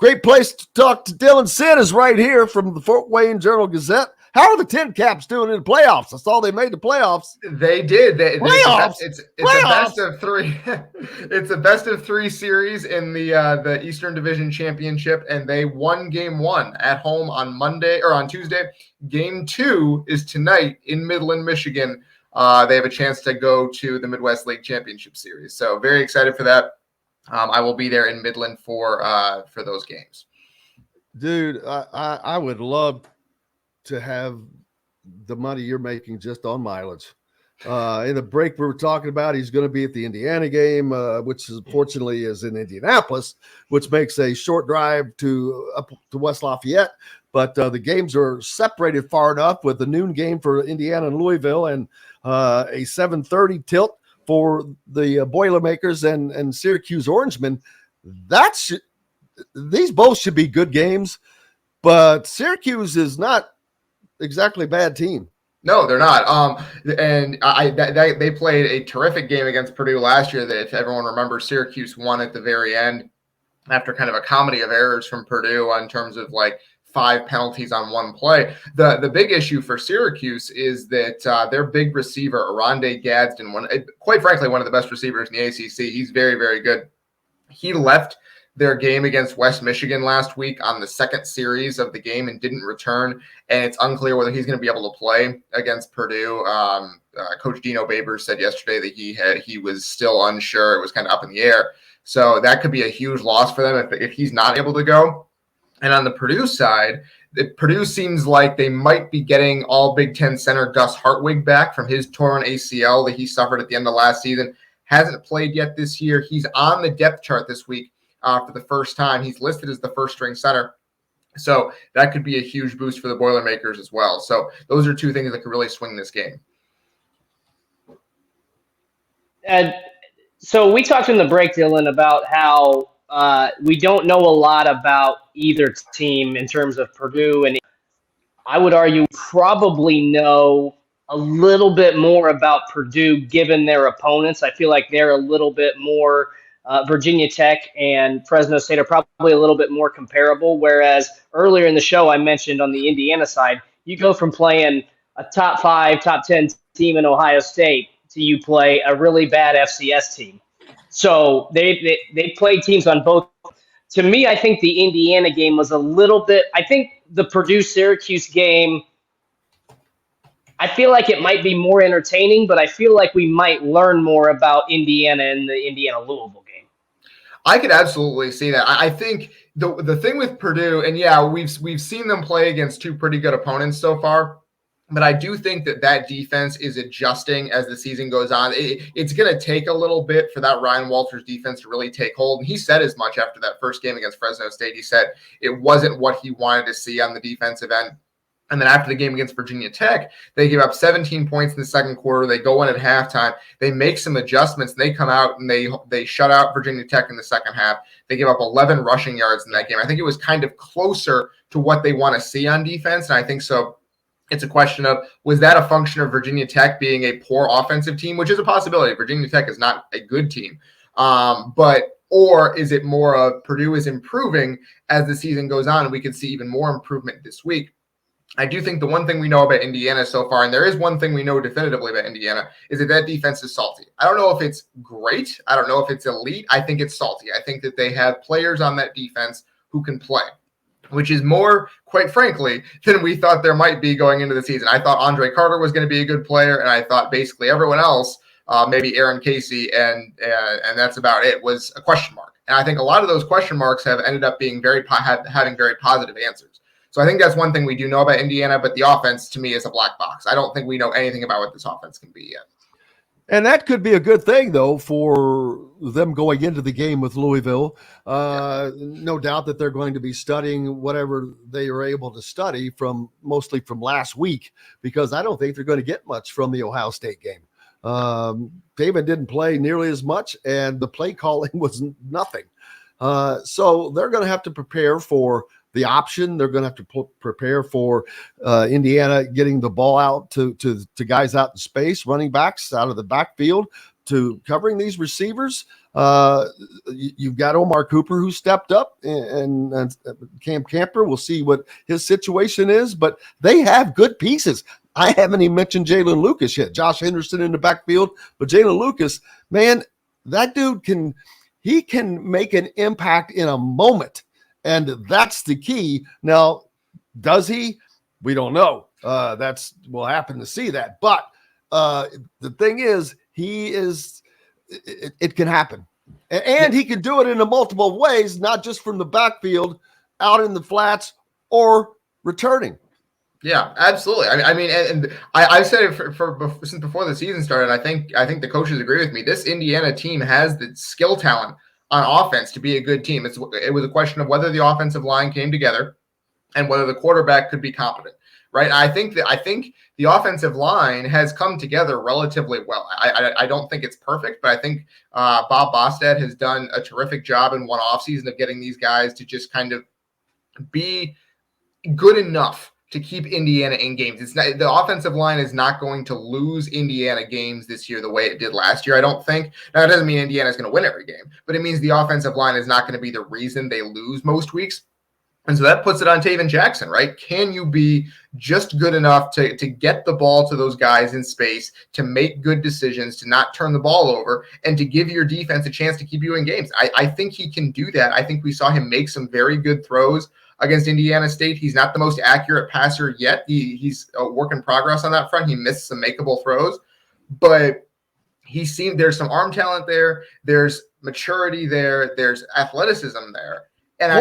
Great place to talk to Dylan. Sinn is right here from the Fort Wayne Journal-Gazette. How are the Tin Caps doing in the playoffs? I saw they made the playoffs. They did. Playoffs? It's a best of three. It's a best of three series in the Eastern Division Championship, and they won Game 1 at home on Tuesday. Game 2 is tonight in Midland, Michigan. They have a chance to go to the Midwest League Championship Series. So very excited for that. I will be there in Midland for those games. Dude, I would love to have the money you're making just on mileage. In the break we were talking about, he's going to be at the Indiana game, which fortunately is in Indianapolis, which makes a short drive up to West Lafayette. But the games are separated far enough with the noon game for Indiana and Louisville and a 7:30 tilt for the Boilermakers and Syracuse Orangemen. These both should be good games, but Syracuse is not exactly a bad team. No, they're not. They played a terrific game against Purdue last year that, if everyone remembers, Syracuse won at the very end after kind of a comedy of errors from Purdue in terms of like 5 penalties on one play. The big issue for Syracuse is that their big receiver, Arande Gadsden, quite frankly, one of the best receivers in the ACC. He's very, very good. He left their game against West Michigan last week on the second series of the game and didn't return. And it's unclear whether he's going to be able to play against Purdue. Coach Dino Babers said yesterday that he was still unsure. It was kind of up in the air. So that could be a huge loss for them if he's not able to go. And on the Purdue side, Purdue seems like they might be getting all Big Ten center Gus Hartwig back from his torn ACL that he suffered at the end of last season. Hasn't played yet this year. He's on the depth chart this week. For the first time. He's listed as the first-string center. So that could be a huge boost for the Boilermakers as well. So those are two things that could really swing this game. And so we talked in the break, Dylan, about how we don't know a lot about either team in terms of Purdue. And I would argue probably know a little bit more about Purdue given their opponents. I feel like they're a little bit more Virginia Tech and Fresno State are probably a little bit more comparable, whereas earlier in the show I mentioned on the Indiana side, you go from playing a top 5, top 10 team in Ohio State to you play a really bad FCS team. So they played teams on both. To me, I think the Indiana game was a little bit – I think the Purdue-Syracuse game – I feel like it might be more entertaining, but I feel like we might learn more about Indiana in the Indiana-Louisville game. I could absolutely see that. I think the thing with Purdue, and yeah, we've seen them play against two pretty good opponents so far, but I do think that defense is adjusting as the season goes on. It's going to take a little bit for that Ryan Walters defense to really take hold. And he said as much after that first game against Fresno State. He said it wasn't what he wanted to see on the defensive end. And then after the game against Virginia Tech, they give up 17 points in the second quarter. They go in at halftime. They make some adjustments, and they come out and they shut out Virginia Tech in the second half. They give up 11 rushing yards in that game. I think it was kind of closer to what they want to see on defense, and I think so. It's a question of, was that a function of Virginia Tech being a poor offensive team, which is a possibility. Virginia Tech is not a good team. Or is it more of Purdue is improving as the season goes on, and we could see even more improvement this week? I do think the one thing we know about Indiana so far, and there is one thing we know definitively about Indiana, is that defense is salty. I don't know if it's great. I don't know if it's elite. I think it's salty. I think that they have players on that defense who can play, which is more, quite frankly, than we thought there might be going into the season. I thought Andre Carter was going to be a good player, and I thought basically everyone else, maybe Aaron Casey, and that's about it, was a question mark. And I think a lot of those question marks have ended up being having very positive answers. So I think that's one thing we do know about Indiana, but the offense to me is a black box. I don't think we know anything about what this offense can be yet. And that could be a good thing, though, for them going into the game with Louisville. No doubt that they're going to be studying whatever they are able to study mostly from last week, because I don't think they're going to get much from the Ohio State game. David didn't play nearly as much, and the play calling was nothing. So they're going to have to prepare for the option. They're going to have to prepare for Indiana getting the ball out to guys out in space, running backs out of the backfield, to covering these receivers. You've got Omar Cooper who stepped up, and Cam Camper. We'll see what his situation is, but they have good pieces. I haven't even mentioned Jalen Lucas yet. Josh Henderson in the backfield, but Jalen Lucas, man, that dude can make an impact in a moment, and that's the key. Now, does he? We don't know. We'll happen to see that, but the thing is, it can happen. And he can do it in a multiple ways, not just from the backfield, out in the flats, or returning. Yeah, absolutely. I mean, and I've said it since before the season started. I think the coaches agree with me. This Indiana team has the skill talent on offense to be a good team. It was a question of whether the offensive line came together and whether the quarterback could be competent, right? I think the offensive line has come together relatively well. I don't think it's perfect, but I think Bob Bostad has done a terrific job in one offseason of getting these guys to just kind of be good enough to keep Indiana in games. It's not, the offensive line is not going to lose Indiana games this year the way it did last year, I don't think. Now, it doesn't mean Indiana is going to win every game, but it means the offensive line is not going to be the reason they lose most weeks. And so that puts it on Taven Jackson, right? Can you be just good enough to get the ball to those guys in space, to make good decisions, to not turn the ball over, and to give your defense a chance to keep you in games? I think he can do that. I think we saw him make some very good throws against Indiana State. He's not the most accurate passer yet. He's a work in progress on that front. He missed some makeable throws, but there's some arm talent there. There's maturity there. There's athleticism there. And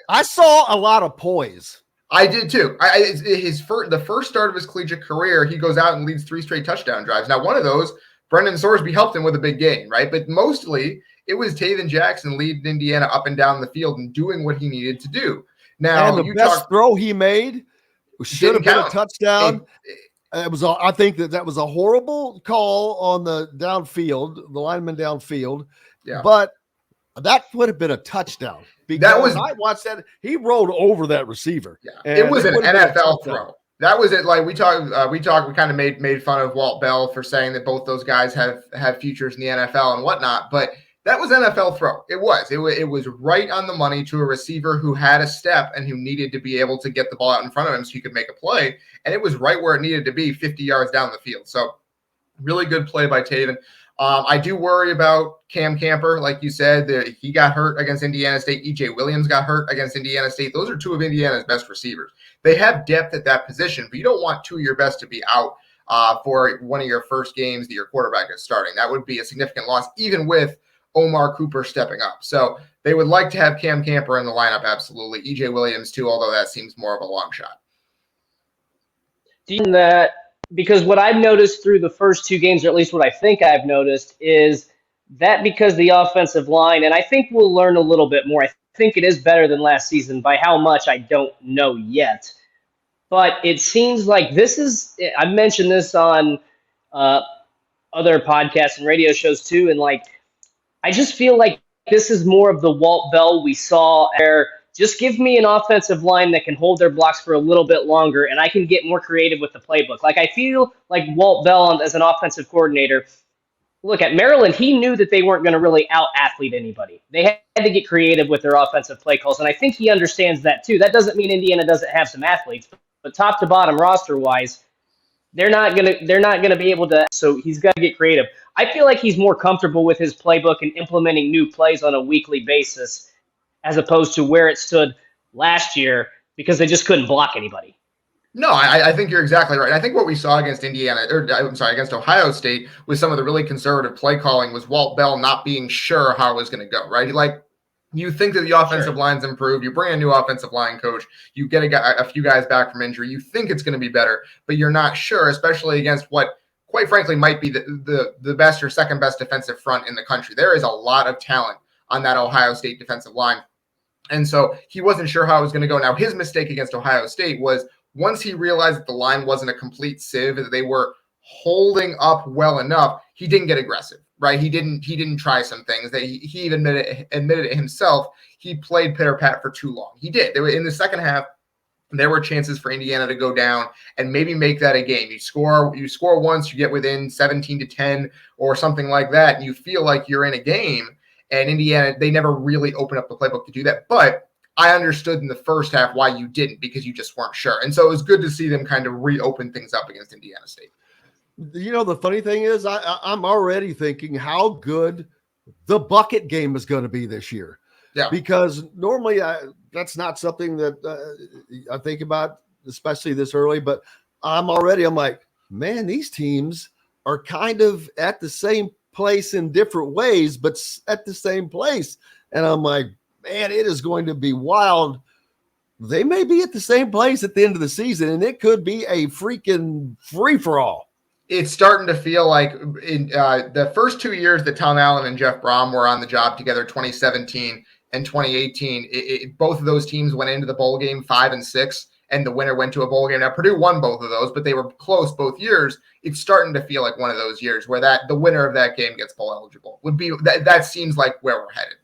I saw a lot of poise. I did too. The first start of his collegiate career, he goes out and leads 3 straight touchdown drives. Now, one of those, Brendan Sorsby helped him with a big game, right? But mostly it was Taven Jackson leading Indiana up and down the field and doing what he needed to do. Now, and the best throw he made should have been a touchdown. I think that was a horrible call on the downfield, the lineman downfield. Yeah. But that would have been a touchdown. Because I watched that, he rolled over that receiver. Yeah. It was an NFL throw. That was it. Like we kind of made fun of Walt Bell for saying that both those guys have futures in the NFL and whatnot, but that was NFL throw. It was right on the money to a receiver who had a step and who needed to be able to get the ball out in front of him so he could make a play. And it was right where it needed to be, 50 yards down the field. So really good play by Taven. I do worry about Cam Camper. Like you said, he got hurt against Indiana State. EJ Williams got hurt against Indiana State. Those are 2 of Indiana's best receivers. They have depth at that position, but you don't want 2 of your best to be out for one of your first games that your quarterback is starting. That would be a significant loss, even with Omar Cooper stepping up. So they would like to have Cam Camper in the lineup, absolutely. EJ Williams too, although that seems more of a long shot. Because what I've noticed through the first 2 games, or at least what I think I've noticed, is that because the offensive line, and I think we'll learn a little bit more. I think it is better than last season. By how much, I don't know yet. But it seems like I've mentioned this on other podcasts and radio shows too, and I just feel like this is more of the Walt Bell we saw where just give me an offensive line that can hold their blocks for a little bit longer, and I can get more creative with the playbook. I feel like Walt Bell, as an offensive coordinator, look at Maryland, he knew that they weren't going to really out-athlete anybody. They had to get creative with their offensive play calls, and I think he understands that too. That doesn't mean Indiana doesn't have some athletes, but top to bottom roster-wise, they're not gonna be able to. So he's got to get creative. I feel like he's more comfortable with his playbook and implementing new plays on a weekly basis, as opposed to where it stood last year because they just couldn't block anybody. No, I think you're exactly right. I think what we saw against against Ohio State with some of the really conservative play calling was Walt Bell not being sure how it was going to go, right? You think that the offensive line's improved. You bring a new offensive line coach. You get a few guys back from injury. You think it's going to be better, but you're not sure, especially against what, quite frankly, might be the best or second best defensive front in the country. There is a lot of talent on that Ohio State defensive line. And so he wasn't sure how it was going to go. Now, his mistake against Ohio State was once he realized that the line wasn't a complete sieve, that they were holding up well enough, he didn't get aggressive, right? He didn't try some things that he even admitted it himself. He played pitter-pat for too long. He did. In the second half, there were chances for Indiana to go down and maybe make that a game. You score once, you get within 17-10 or something like that, and you feel like you're in a game. And Indiana, they never really opened up the playbook to do that. But I understood in the first half why you didn't, because you just weren't sure. And so it was good to see them kind of reopen things up against Indiana State. The funny thing is I'm already thinking how good the bucket game is going to be this year. Yeah. Because normally that's not something that I think about, especially this early, but I'm like, man, these teams are kind of at the same place in different ways, but at the same place. And I'm like, man, it is going to be wild. They may be at the same place at the end of the season, and it could be a freaking free-for-all. It's starting to feel like in the first 2 years that Tom Allen and Jeff Brom were on the job together, 2017 and 2018, both of those teams went into the bowl game 5-6, and the winner went to a bowl game. Now Purdue won both of those, but they were close both years. It's starting to feel like one of those years where the winner of that game gets bowl eligible. That seems like where we're headed.